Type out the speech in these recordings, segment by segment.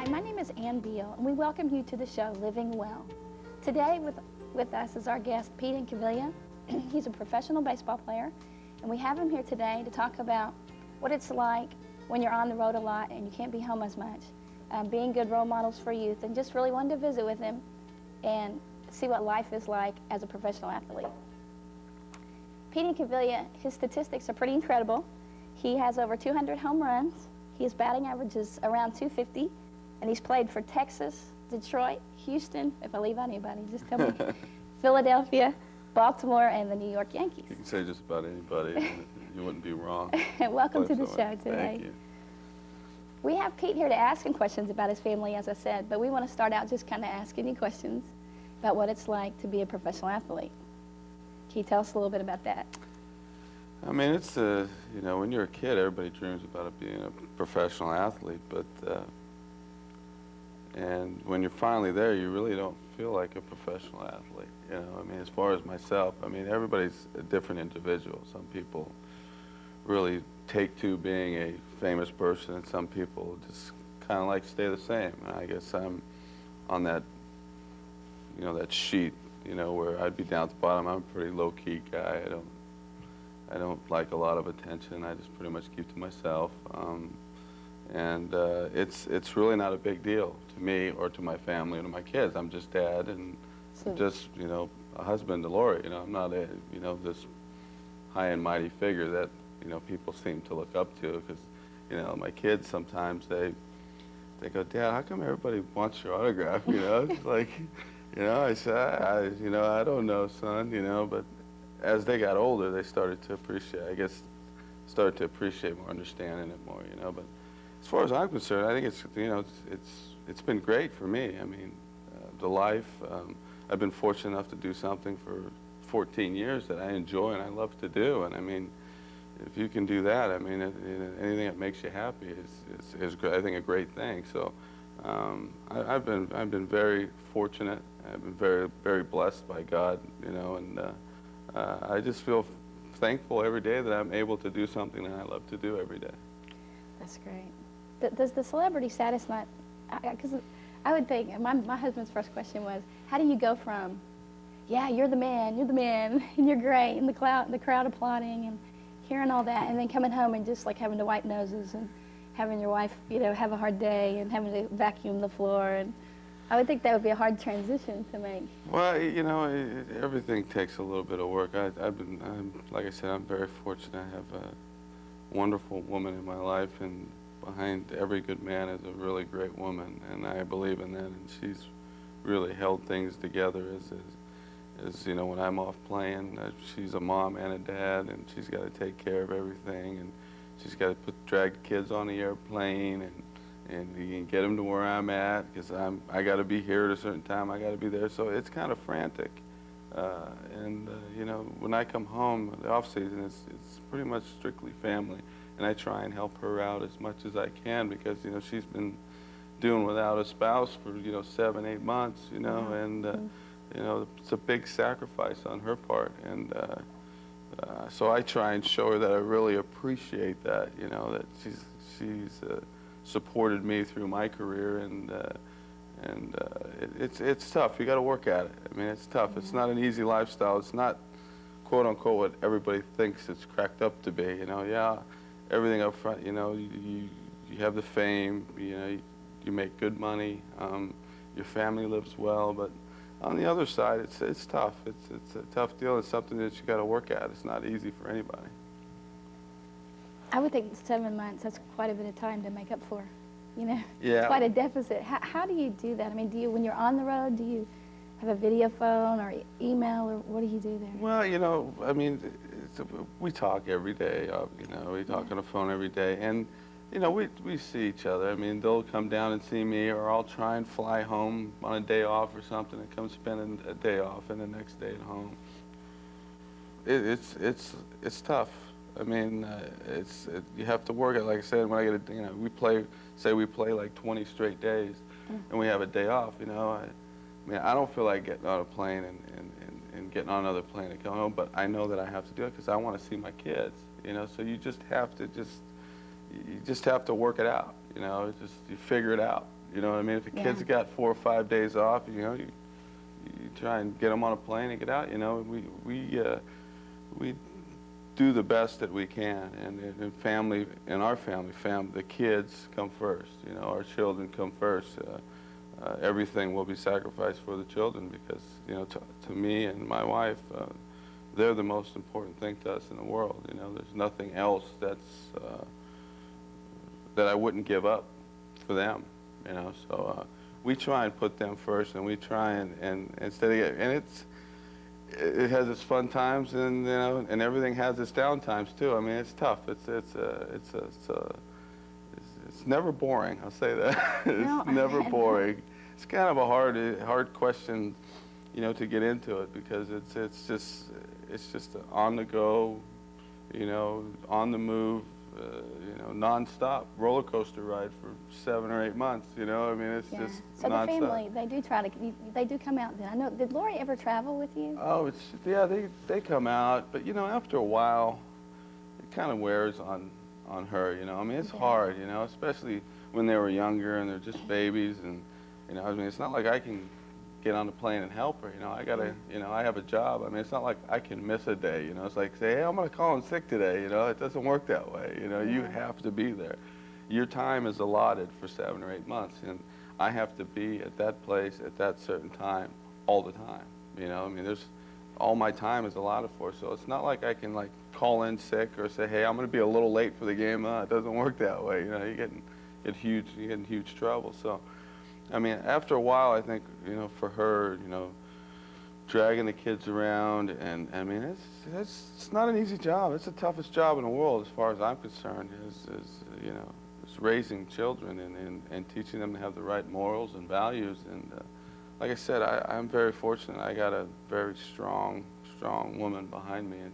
Hi, my name is Ann Beal, and we welcome you to the show Living Well. Today with us is our guest, Pete Incaviglia. He's a professional baseball player, and we have him here today to talk about what it's like when you're on the road a lot and you can't be home as much, being good role models for youth, and just really wanted to visit with him and see what life is like as a professional athlete. Pete Incaviglia, his statistics are pretty incredible. He has over 200 home runs. His batting average is around 250, and he's played for Texas, Detroit, Houston, if I leave out anybody, just tell me, Philadelphia, Baltimore, and the New York Yankees. You can say just about anybody, and you wouldn't be wrong. Welcome to the show today. Thank you. We have Pete here to ask him questions about his family, as I said, but we want to start out just kind of asking you questions about what it's like to be a professional athlete. Can you tell us a little bit about that? I mean, it's, you know, when you're a kid, everybody dreams about being a professional athlete, but, and when you're finally there, you really don't feel like a professional athlete, you know. I mean, as far as myself, I mean, everybody's a different individual. Some people really take to being a famous person, and some people just kind of like stay the same. And I guess I'm on that, you know, that sheet, you know, where I'd be down at the bottom. I'm a pretty low-key guy. I don't like a lot of attention. I just pretty much keep to myself. It's really not a big deal to me or to my family or to my kids. I'm just dad and just, you know, a husband to Lori. You know, I'm not a, you know, this high and mighty figure that, you know, people seem to look up to, because, you know, my kids sometimes they go, Dad, how come everybody wants your autograph? You know, it's like, you know, I said, you know, I don't know, son, you know, but as they got older, they started to appreciate, I guess, started to appreciate more, understanding it more, you know. But as far as I'm concerned, I think it's, you know, it's been great for me. I mean, the life, I've been fortunate enough to do something for 14 years that I enjoy and I love to do. And I mean, if you can do that, I mean, anything that makes you happy is I think, a great thing. So I've been very fortunate. I've been very, very blessed by God, you know, and I just feel thankful every day that I'm able to do something that I love to do every day. That's great. Does the celebrity status not, because I would think, my husband's first question was, how do you go from, yeah, you're the man, and you're great, and the crowd applauding, and hearing all that, and then coming home and just like having to wipe noses and having your wife, you know, have a hard day and having to vacuum the floor, and I would think that would be a hard transition to make. Well, you know, everything takes a little bit of work. Like I said, I'm very fortunate. I have a wonderful woman in my life, and behind every good man is a really great woman, and I believe in that, and she's really held things together as you know, when I'm off playing, she's a mom and a dad, and she's got to take care of everything, and she's got to drag the kids on the airplane, and you can get them to where I'm at, because I got to be here at a certain time. I got to be there, so it's kind of frantic. You know, when I come home, the off season, it's pretty much strictly family, and I try and help her out as much as I can, because, you know, she's been doing without a spouse for, you know, 7, 8 months, you know, and you know, it's a big sacrifice on her part, and so I try and show her that I really appreciate that, you know, that she's supported me through my career, and it's tough. You got to work at it. I mean, it's tough. It's not an easy lifestyle. It's not, quote unquote, what everybody thinks it's cracked up to be. You know, yeah, everything up front. You know, you have the fame. You know, you make good money. Your family lives well, but on the other side, it's tough. It's a tough deal. It's something that you got to work at. It's not easy for anybody. I would think 7 months, that's quite a bit of time to make up for, you know. Yeah. It's quite a deficit. How do you do that? I mean, when you're on the road, do you have a video phone or email, or what do you do there? Well, you know, I mean, we talk every day. You know, we talk on the phone every day, and you know, we see each other. I mean, they'll come down and see me, or I'll try and fly home on a day off or something and come spend a day off and the next day at home. It's tough. I mean, you have to work it. Like I said, when I get you know, we play like 20 straight days, and we have a day off. You know, I mean, I don't feel like getting on a plane and getting on another plane to go home, but I know that I have to do it because I want to see my kids. You know, so you just have to you just have to work it out. You know, you figure it out. You know what I mean? If a Yeah. kid's got 4 or 5 days off, you know, you try and get them on a plane and get out. You know, we do the best that we can, and family, in our family, the kids come first. You know, our children come first. Everything will be sacrificed for the children because, you know, to me and my wife, they're the most important thing to us in the world. You know, there's nothing else that I wouldn't give up for them. You know, so we try and put them first, and we try and instead of, and it has its fun times, and you know, and everything has its down times too. I mean, it's tough. It's never boring. I'll say that. It's never boring. It's kind of a hard question, you know, to get into it because it's just on the go, you know, on the move, you know, nonstop roller coaster ride for 7 or 8 months. You know, I mean, it's just so nonstop. the family, they do try to, they do come out then. I know, did Lori ever travel with you? Oh, yeah, they come out, but you know, after a while, it kind of wears on her. You know, I mean, it's hard. You know, especially when they were younger and they're just babies, and you know, I mean, it's not like I can get on the plane and help her. You know, I gotta, you know, I have a job. I mean, it's not like I can miss a day. You know, it's like say, hey, I'm gonna call in sick today. You know, it doesn't work that way. You know, you have to be there. Your time is allotted for 7 or 8 months, and I have to be at that place at that certain time all the time. You know, I mean, all my time is allotted for, so it's not like I can like call in sick or say, hey, I'm gonna be a little late for the game. It doesn't work that way. You know, you get in huge trouble. So, I mean, after a while, I think, you know, for her, you know, dragging the kids around, and I mean, it's not an easy job. It's the toughest job in the world, as far as I'm concerned. Is you know, it's raising children and teaching them to have the right morals and values. And like I said, I'm very fortunate. I got a very strong woman behind me, and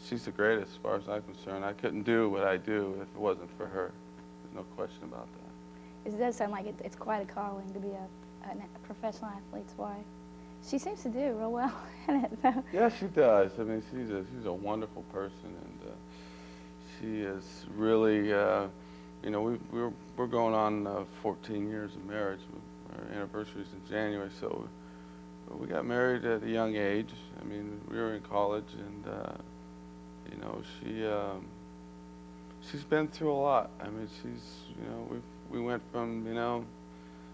she's the greatest, as far as I'm concerned. I couldn't do what I do if it wasn't for her. There's no question about that. It does sound like it's quite a calling to be a professional athlete's wife. She seems to do real well in it, though. Yeah, she does. I mean, she's a wonderful person, and she is really, you know, we're going on 14 years of marriage. Our anniversary's in January, so we got married at a young age. I mean, we were in college, and you know, she's been through a lot. I mean, you know, we went from, you know,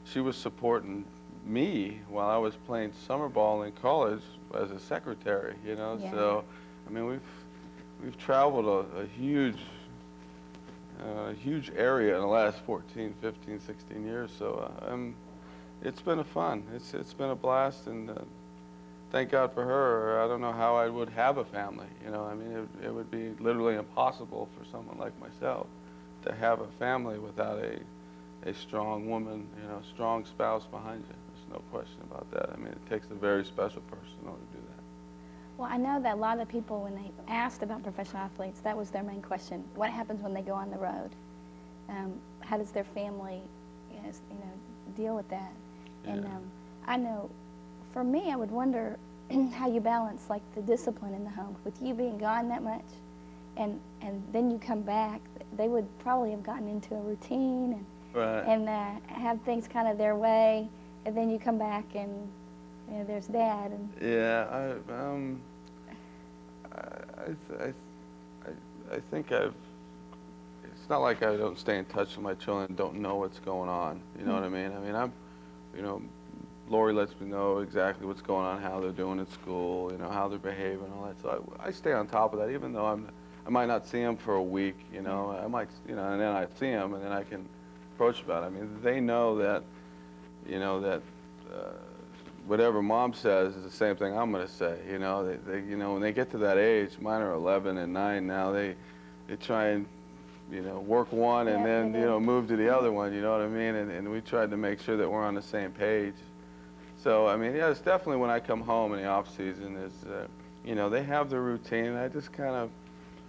she was supporting me while I was playing summer ball in college as a secretary, you know. Yeah. So, I mean, we've traveled a huge area in the last 14, 15, 16 years. So, it's been it's been a blast, and thank God for her. I don't know how I would have a family, you know. I mean, it would be literally impossible for someone like myself to have a family without a strong woman, you know, strong spouse behind you. There's no question about that. I mean, it takes a very special person in order to do that. Well, I know that a lot of people, when they asked about professional athletes, that was their main question. What happens when they go on the road? How does their family, you know, deal with that? Yeah. And I know, for me, I would wonder how you balance like the discipline in the home with you being gone that much, and then you come back. They would probably have gotten into a routine and have things kind of their way, and then you come back and, you know, there's Dad. And yeah, I think it's not like I don't stay in touch with my children and don't know what's going on. You know what I mean? I mean, you know, Lori lets me know exactly what's going on, how they're doing at school, you know, how they're behaving, all that. So I stay on top of that, even though I might not see them for a week. You know, I might, you know, and then I see them, and then I can approach about it. I mean, they know that, you know, that whatever Mom says is the same thing I'm going to say. You know, they you know, when they get to that age, mine are 11 and 9 now. They try and, you know, work one and then, you know, move to the other one. You know what I mean? And we tried to make sure that we're on the same page. So I mean, yeah, it's definitely when I come home in the off season is, you know, they have their routine. I just kind of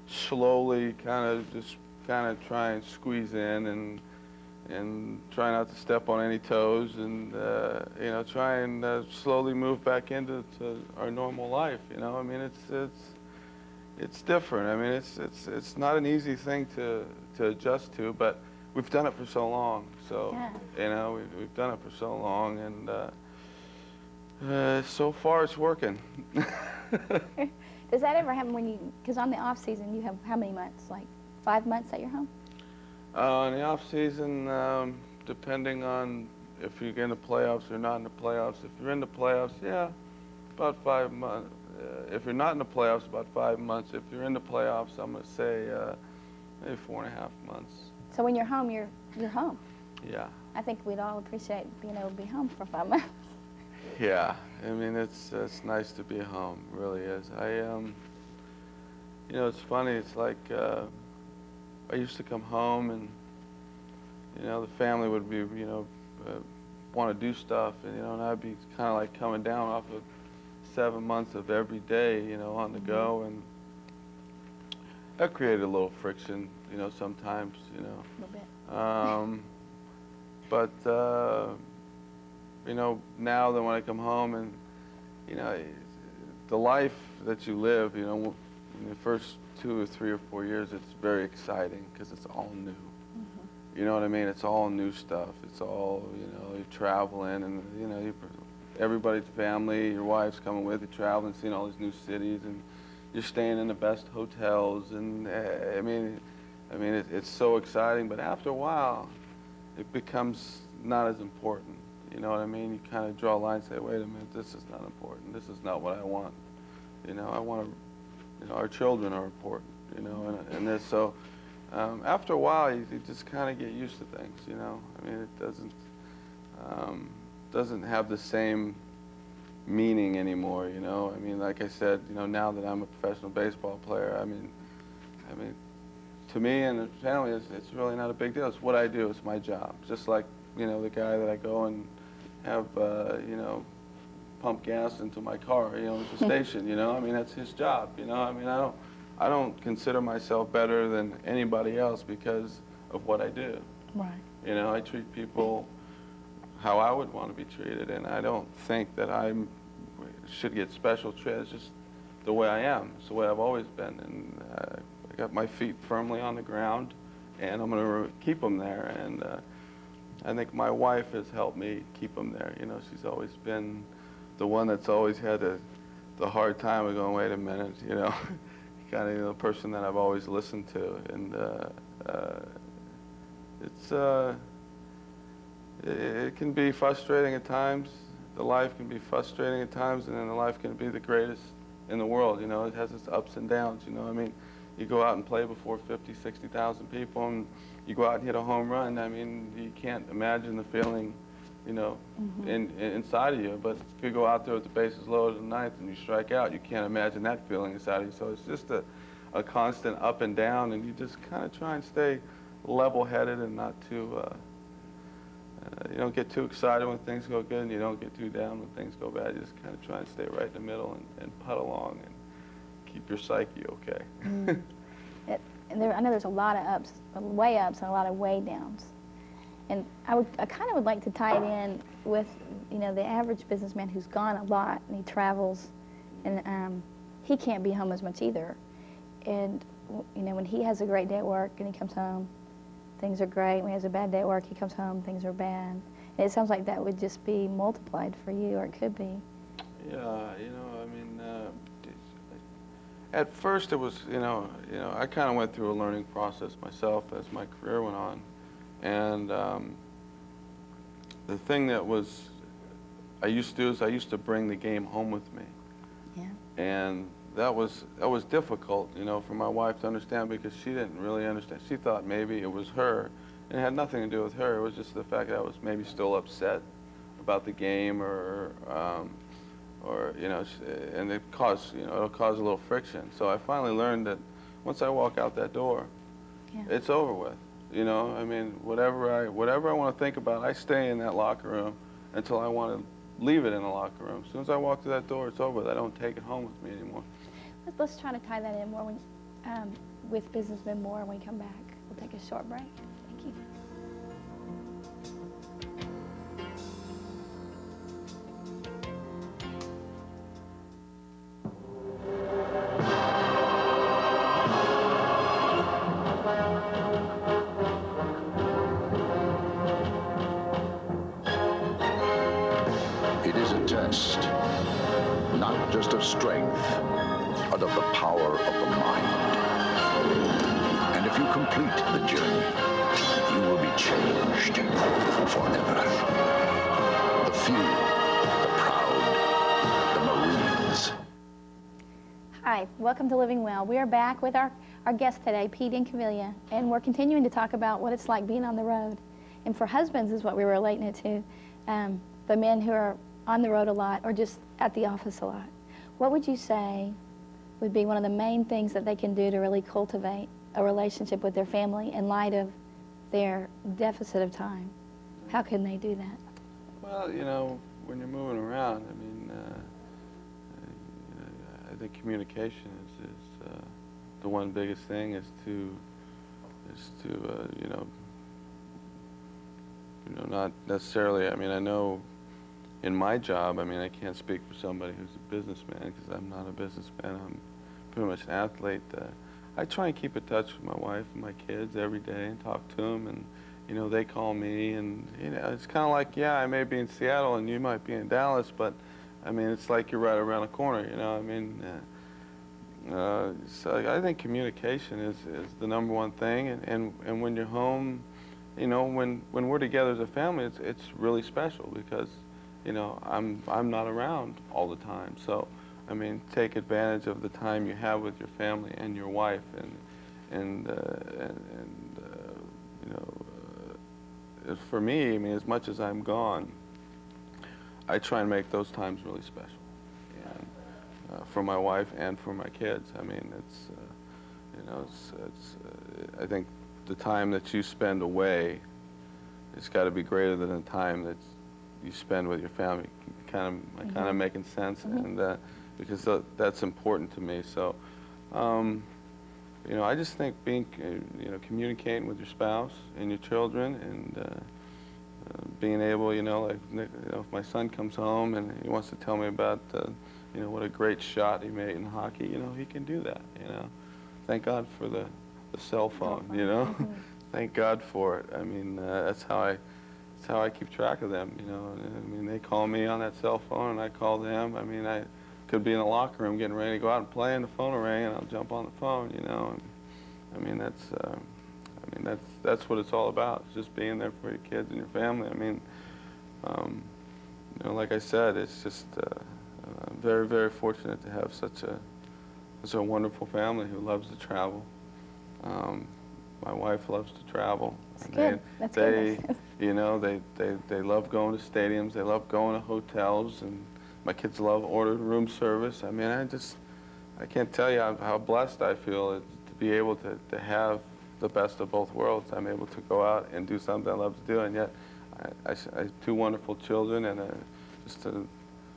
slowly, kind of try and squeeze in and try not to step on any toes, and you know, try and slowly move back into our normal life. You know, I mean, it's different. I mean, it's not an easy thing to adjust to, but we've done it for so long. So, Yeah. you know, we've done it for so long, and so far it's working. Does that ever happen when you, because on the off season you have how many months? Like 5 months that you're home? In the off season, depending on if you get in the playoffs or not in the playoffs. If you're in the playoffs, yeah, about 5 months. If you're not in the playoffs, about 5 months. If you're in the playoffs, I'm gonna say maybe 4.5 months. So when you're home, you're home. Yeah. I think we'd all appreciate being able to be home for 5 months. Yeah. I mean, it's nice to be home. It really is. You know, it's funny. It's like I used to come home and, you know, the family would be, you know, want to do stuff, and, you know, and I'd be kind of like coming down off of 7 months of every day, you know, on the go, and that created a little friction, you know, sometimes, you know. A little bit. But, you know, now that when I come home and, you know, the life that you live, you know, in the first 2 or 3 or 4 years, it's very exciting because it's all new. You know what I mean? It's all new stuff. It's all, you know, you're traveling and, you know, everybody's family, your wife's coming with you, traveling, seeing all these new cities, and you're staying in the best hotels. And I mean, it's so exciting, but after a while, it becomes not as important. You know what I mean? You kind of draw a line and say, wait a minute, this is not important. This is not what I want. You know, I want to, you know, our children are important, you know, and this, so. After a while, you just kind of get used to things, you know. I mean, it doesn't have the same meaning anymore, you know. I mean, like I said, you know, now that I'm a professional baseball player, I mean, to me and the family, it's really not a big deal. It's what I do. It's my job. Just like, you know, the guy that I go and have, you know, pump gas into my car, you know, at the station, you know. I mean, that's his job, you know. I mean, I don't consider myself better than anybody else because of what I do. Right. You know, I treat people how I would want to be treated, and I don't think that I should get special treatment. It's just the way I am. It's the way I've always been, and I got my feet firmly on the ground, and I'm going to keep them there. And I think my wife has helped me keep them there. You know, she's always been the one that's always had the hard time of going, wait a minute, you know. Kind of the person that I've always listened to, and it can be frustrating at times. The life can be frustrating at times, and then the life can be the greatest in the world. You know, it has its ups and downs. You know, I mean, you go out and play before 50, 60,000 people, and you go out and hit a home run. I mean, you can't imagine the feeling, you know, inside of you. But if you go out there with the bases loaded in the ninth and you strike out, you can't imagine that feeling inside of you. So it's just a constant up and down, and you just kind of try and stay level-headed and not too, you don't get too excited when things go good, and you don't get too down when things go bad. You just kind of try and stay right in the middle and putt along and keep your psyche okay. And I know there's a lot of ups, way ups, and a lot of way downs. And I kind of would like to tie it in with, you know, the average businessman who's gone a lot and he travels, and he can't be home as much either. And, you know, when he has a great day at work and he comes home, things are great. When he has a bad day at work, he comes home, things are bad. And it sounds like that would just be multiplied for you, or it could be. Yeah, you know, I mean, at first it was, you know, I kind of went through a learning process myself as my career went on. And the thing that I used to do is I used to bring the game home with me. Yeah. And that was difficult, you know, for my wife to understand, because she didn't really understand. She thought maybe it was her. And it had nothing to do with her. It was just the fact that I was maybe still upset about the game, or you know, and it caused, you know, it'll cause a little friction. So I finally learned that once I walk out that door, it's over with. You know, I mean, whatever I want to think about, I stay in that locker room until I want to leave it in the locker room. As soon as I walk through that door, it's over with. I don't take it home with me anymore. Let's try to tie that in more with businessmen more when we come back. We'll take a short break. Thank you. just of strength, but of the power of the mind. And if you complete the journey, you will be changed forever. The few, the proud, the Marines. Hi, welcome to Living Well. We are back with our guest today, Pete Incaviglia, and we're continuing to talk about what it's like being on the road. And for husbands is what we were relating it to, the men who are on the road a lot or just at the office a lot. What would you say would be one of the main things that they can do to really cultivate a relationship with their family in light of their deficit of time? How can they do that? Well, you know, when you're moving around, I mean, I think communication is the one biggest thing is to you know, not necessarily. I mean, I know in my job, I mean, I can't speak for somebody who's a businessman because I'm not a businessman. I'm pretty much an athlete. I try and keep in touch with my wife and my kids every day and talk to them, and you know, they call me, and you know, it's kind of like, yeah, I may be in Seattle and you might be in Dallas, but I mean, it's like you're right around the corner, you know. I mean, so I think communication is the number one thing, and when you're home, you know, when we're together as a family, it's really special because, you know, I'm not around all the time. So, I mean, take advantage of the time you have with your family and your wife, and you know, for me, I mean, as much as I'm gone, I try and make those times really special, and for my wife and for my kids. I mean, it's you know, I think the time that you spend away, it's got to be greater than the time that you spend with your family. Kind of making sense, and because that's important to me. So, you know, I just think being, you know, communicating with your spouse and your children, and being able, you know, like, you know, if my son comes home and he wants to tell me about, you know, what a great shot he made in hockey, you know, he can do that. You know, thank God for the cell phone. You know, thank God for it. I mean, that's how I keep track of them, you know. I mean, they call me on that cell phone, and I call them. I mean, I could be in the locker room getting ready to go out and play, and the phone will ring, and I'll jump on the phone, you know. And, I mean, that's what it's all about. It's just being there for your kids and your family. I mean, you know, like I said, it's just I'm very, very fortunate to have such a wonderful family who loves to travel. My wife loves to travel. That's good. That's good. You know, they love going to stadiums. They love going to hotels, and my kids love ordering room service. I mean, I can't tell you how blessed I feel to be able to have the best of both worlds. I'm able to go out and do something I love to do, and yet I have two wonderful children and just a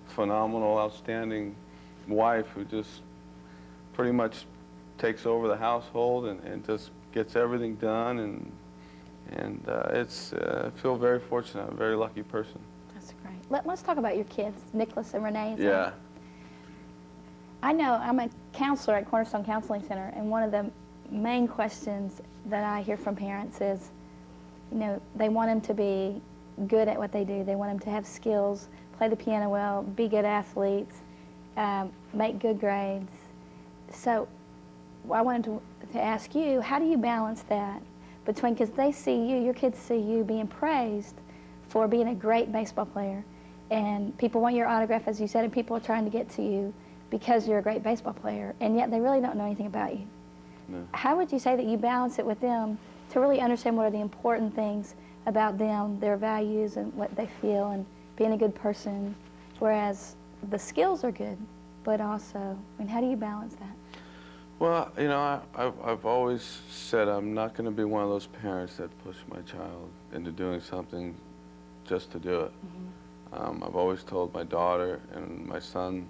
phenomenal, outstanding wife who just pretty much takes over the household and just gets everything done, and I feel very fortunate. I'm a very lucky person. That's great. Let's talk about your kids, Nicholas and Renee. Yeah. I know I'm a counselor at Cornerstone Counseling Center, and one of the main questions that I hear from parents is, you know, they want them to be good at what they do. They want them to have skills, play the piano well, be good athletes, make good grades. So I wanted to ask you, how do you balance that between, because they see you, your kids see you being praised for being a great baseball player, and people want your autograph, as you said, and people are trying to get to you because you're a great baseball player, and yet they really don't know anything about you. No. How would you say that you balance it with them to really understand what are the important things about them, their values and what they feel, and being a good person, whereas the skills are good, but also, I mean, how do you balance that? Well, you know, I've always said I'm not going to be one of those parents that push my child into doing something just to do it. I've always told my daughter and my son,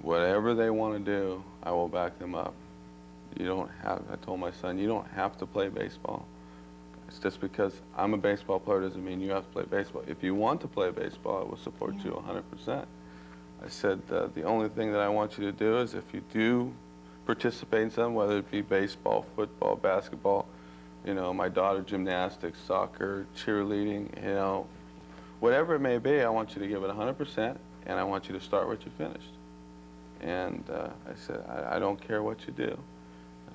whatever they want to do, I will back them up. You don't have, I told my son, you don't have to play baseball. It's just because I'm a baseball player doesn't mean you have to play baseball. If you want to play baseball, I will support you 100%. I said, the only thing that I want you to do is if you do participate in something, whether it be baseball, football, basketball, you know, my daughter, gymnastics, soccer, cheerleading, you know, whatever it may be, I want you to give it 100%, and I want you to start what you finished. And I said, I don't care what you do.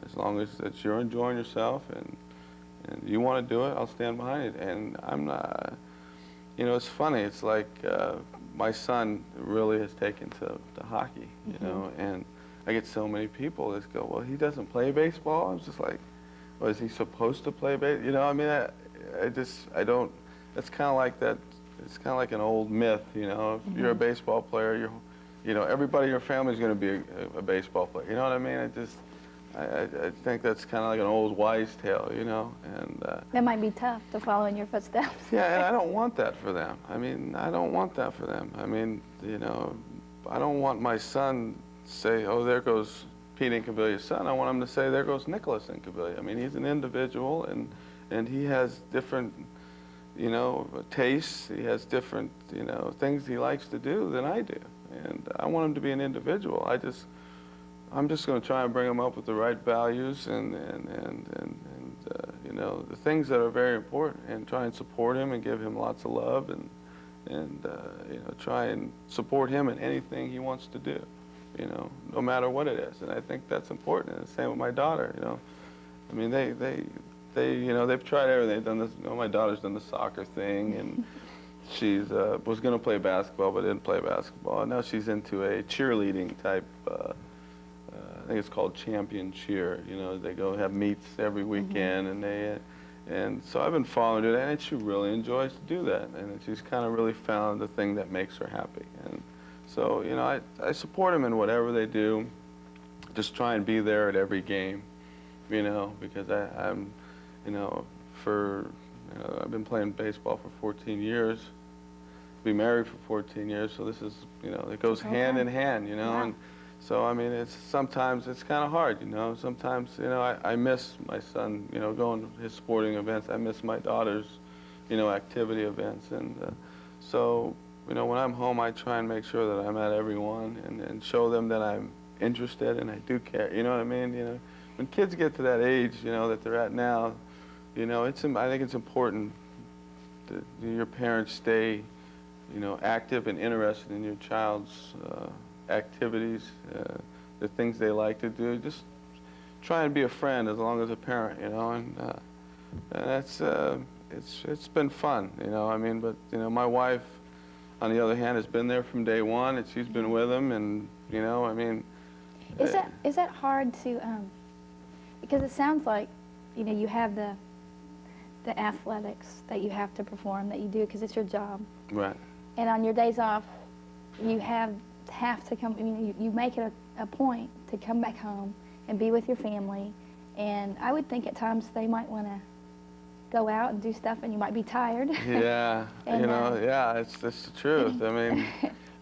As long as that you're enjoying yourself and you want to do it, I'll stand behind it. And I'm not, you know, it's funny. It's like my son really has taken to hockey, you know, and I get so many people that go, well, he doesn't play baseball. I was just like, well, is he supposed to play baseball? You know, I mean, I don't, it's kind of like that, it's kind of like an old myth, you know, if you're a baseball player, you know, everybody in your family is going to be a baseball player. You know what I mean? I think that's kind of like an old wives' tale, you know, and That might be tough to follow in your footsteps. yeah, and I don't want that for them. I mean, I don't want that for them. I mean, you know, I don't want my son to say, oh, there goes Pete Incaviglia's son. I want him to say, there goes Nicholas Incaviglia. I mean, he's an individual, and he has different, you know, tastes. He has different, you know, things he likes to do than I do. And I want him to be an individual. I'm just going to try and bring him up with the right values and you know, the things that are very important, and try and support him and give him lots of love and you know, try and support him in anything he wants to do, you know, no matter what it is. And I think that's important. And the same with my daughter, you know. I mean, they you know, they've tried everything. They've done this, you know, my daughter's done the soccer thing, and she's was going to play basketball but didn't play basketball. And now she's into a cheerleading type, I think it's called Champion Cheer. You know, they go have meets every weekend, and so I've been following it, and she really enjoys to do that, and she's kind of really found the thing that makes her happy. And so, you know, I support them in whatever they do. Just try and be there at every game, you know, because I'm, you know, you know, I've been playing baseball for 14 years. Be married for 14 years, so this is, you know, it goes hand in hand, you know. Wow. And so, I mean, sometimes it's kind of hard, you know. Sometimes, you know, I miss my son, you know, going to his sporting events. I miss my daughter's, you know, activity events. And so, you know, when I'm home, I try and make sure that I'm at every one and show them that I'm interested and I do care. You know what I mean? You know, when kids get to that age, you know, that they're at now, you know, I think it's important that your parents stay, you know, active and interested in your child's activities, the things they like to do. Just try and be a friend as long as a parent, you know, and that's it's been fun, you know. I mean, but you know, my wife, on the other hand, has been there from day one, and she's been with him, and you know, I mean, Is that hard to because it sounds like, you know, you have the athletics that you have to perform, that you do because it's your job. right. And on your days off, you have to come, I mean, you make it a point to come back home and be with your family. And I would think at times they might want to go out and do stuff, and you might be tired. Yeah, And, you know, yeah, it's the truth. I mean,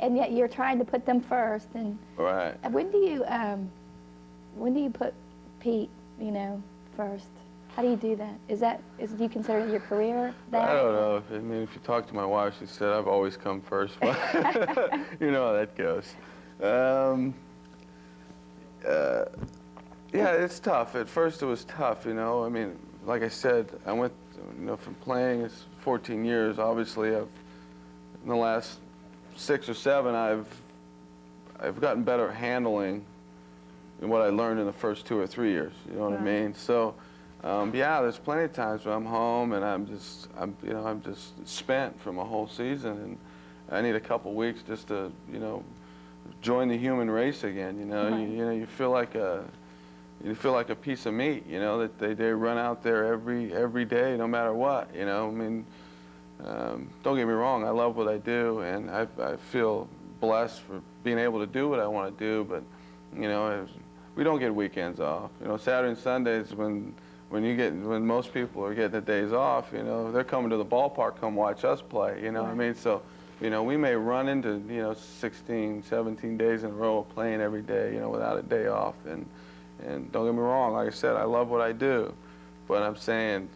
and yet you're trying to put them first. And right. when do you put Pete, you know, first? How do you do that? Do you consider your career that? I don't know. I mean, if you talk to my wife, she said I've always come first. But you know how that goes. Yeah, it's tough. At first, it was tough. You know, I mean, like I said, I went, you know, from playing, it's 14 years. Obviously, in the last 6 or 7, I've gotten better at handling than what I learned in the first 2 or 3 years. You know what I mean? So. Yeah, there's plenty of times when I'm home and I'm just spent from a whole season, and I need a couple weeks just to, you know, join the human race again. You know, Right. you know, you feel like a piece of meat. You know, that they run out there every day, no matter what. You know, I mean, don't get me wrong, I love what I do, and I feel blessed for being able to do what I want to do. But you know, we don't get weekends off. You know, Saturday and Sundays when most people are getting the days off, you know, they're coming to the ballpark, come watch us play, you know what I mean? So, you know, we may run into, you know, 16, 17 days in a row of playing every day, you know, without a day off. And don't get me wrong, like I said, I love what I do. But I'm saying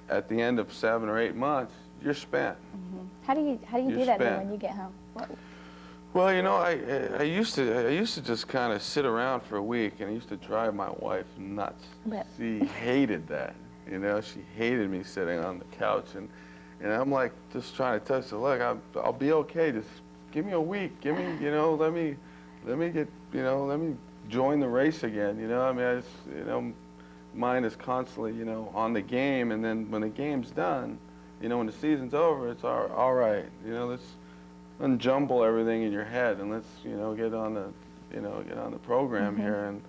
at the end of 7 or 8 months, you're spent. Mm-hmm. How do you do that then when you get home? Well, you know, I used to just kind of sit around for a week, and I used to drive my wife nuts. She hated that. You know, she hated me sitting on the couch, and I'm like just trying to tell her, look, I'll be okay. Just give me a week. Give me, you know, let me let me get, let me join the race again. I mean, mind is constantly, on the game, and then when the game's done, when the season's over, it's all right. Let's unjumble everything in your head and let's, get on the program here. And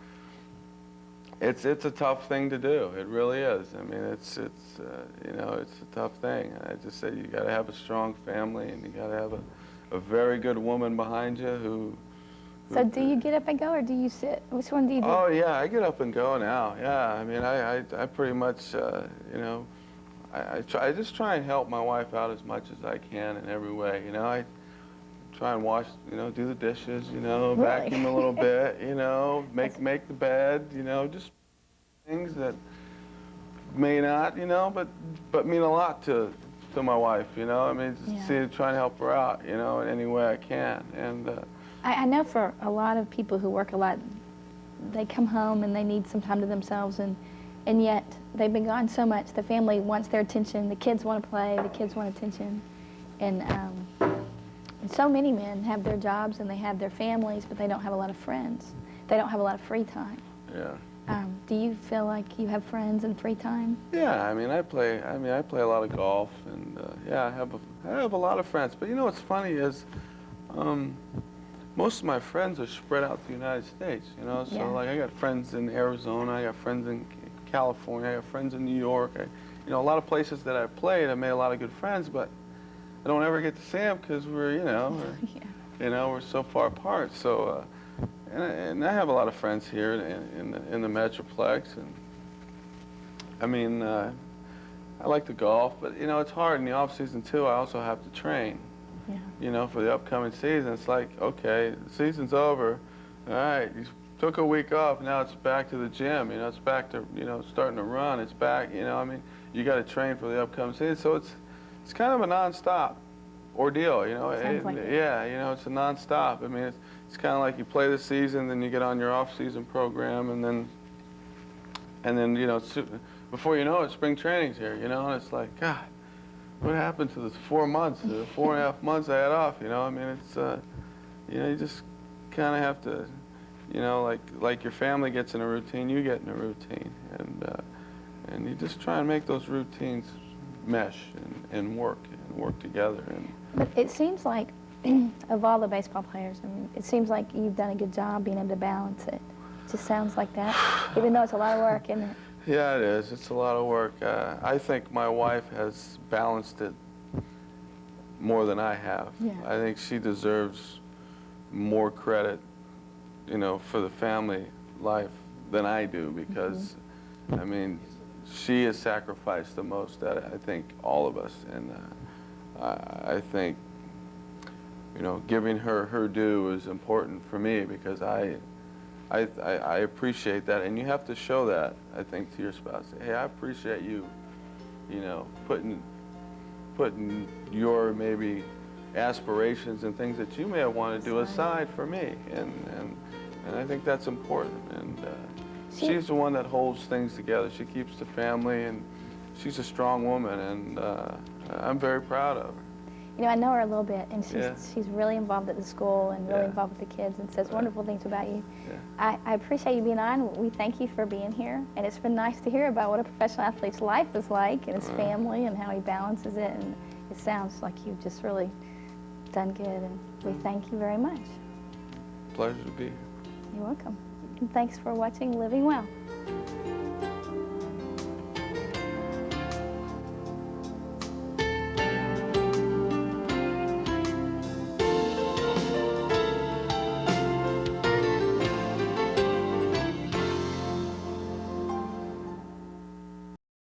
it's a tough thing to do. It really is. I mean, it's it's a tough thing. I just say you got to have a strong family, and you got to have a very good woman behind you who. So do you get up and go, or do you sit? Which one do you do? Oh yeah, I get up and go now. Yeah, I mean, I pretty much, I just try and help my wife out as much as I can in every way. I try and wash, do the dishes, Really? vacuum a little bit, make the bed, just things that may not, but mean a lot to my wife, I mean, just try and help her out, in any way I can. And I know for a lot of people who work a lot, they come home and they need some time to themselves, and yet they've been gone so much. The family wants their attention. The kids want to play. The kids want attention. And so many men have their jobs and they have their families, but they don't have a lot of friends. They don't have a lot of free time. Yeah. Do you feel like you have friends and free time? Yeah, I mean, I play a lot of golf, and yeah, I have a lot of friends. But what's funny is, most of my friends are spread out through the United States. So like I got friends in Arizona, I got friends in California, I got friends in New York. A lot of places that I've played, I made a lot of good friends, but I don't ever get to see them because we're, we're so far apart. So, and I have a lot of friends here in the Metroplex, and I mean, I like to golf, but it's hard in the off season too. I also have to train. Yeah. For the upcoming season. It's like, okay, the season's over. All right, you took a week off. Now it's back to the gym. It's back to starting to run. It's back. I mean, you got to train for the upcoming season. So it's kind of a nonstop ordeal. Sounds like it. Yeah, it's a nonstop. I mean, it's kind of like you play the season, then you get on your off-season program, and then before you know it, spring training's here. And it's like, God, what happened to the 4 months, the 4.5 months I had off? I mean, it's you just kind of have to, like your family gets in a routine, you get in a routine, and you just try and make those routines mesh and work together. But it seems like, of all the baseball players, I mean, it seems like you've done a good job being able to balance it. It just sounds like that, even though it's a lot of work, isn't it? Yeah, it is. It's a lot of work. I think my wife has balanced it more than I have. Yeah. I think she deserves more credit, for the family life than I do, because, I mean, she has sacrificed the most out of, I think, all of us. And I think, giving her due is important for me, because I appreciate that, and you have to show that, I think, to your spouse. Hey, I appreciate you, putting your maybe aspirations and things that you may have wanted to do aside for me, and I think that's important. And she's the one that holds things together. She keeps the family, and she's a strong woman, and I'm very proud of her. I know her a little bit, and she's really involved at the school and really involved with the kids and says wonderful things about you. Yeah. I appreciate you being on. We thank you for being here, and it's been nice to hear about what a professional athlete's life is like, and his family, and how he balances it, and it sounds like you've just really done good, and we thank you very much. Pleasure to be here. You're welcome. And thanks for watching Living Well.